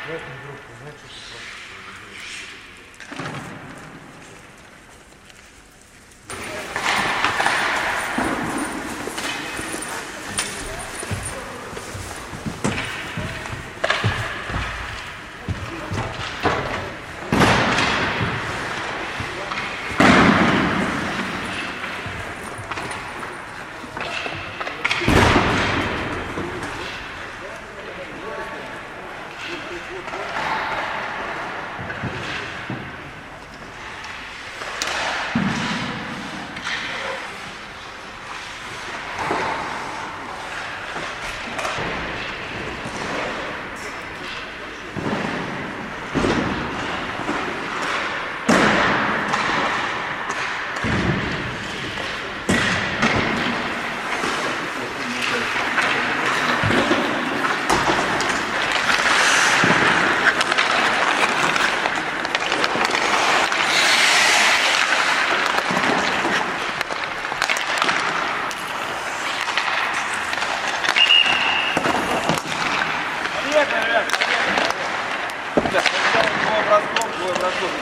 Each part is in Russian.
Красный группу, значит,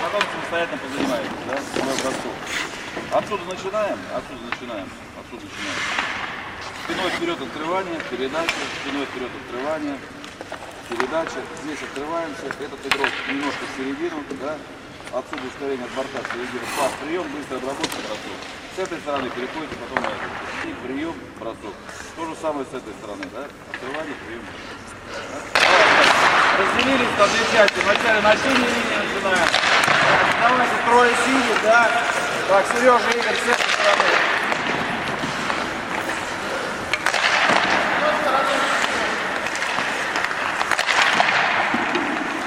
потом самостоятельно позанимаетесь, да, свой бросок. Отсюда начинаем. Спиной вперед открывание, передача, спиной вперед открывание, передача. Здесь открываемся, этот игрок немножко в середину, да, отсюда ускорение от борта в середину, пас, прием, быстрая обработка, бросок. С этой стороны переходите потом на эту. И прием, бросок. То же самое с этой стороны, да, открывание, прием. Разделились на две части. Вначале на синей линии начинаем. Давайте трое синих, да. Так, Сережа, Игорь, с этой стороны.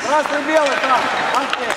Красный-белый там, Антон.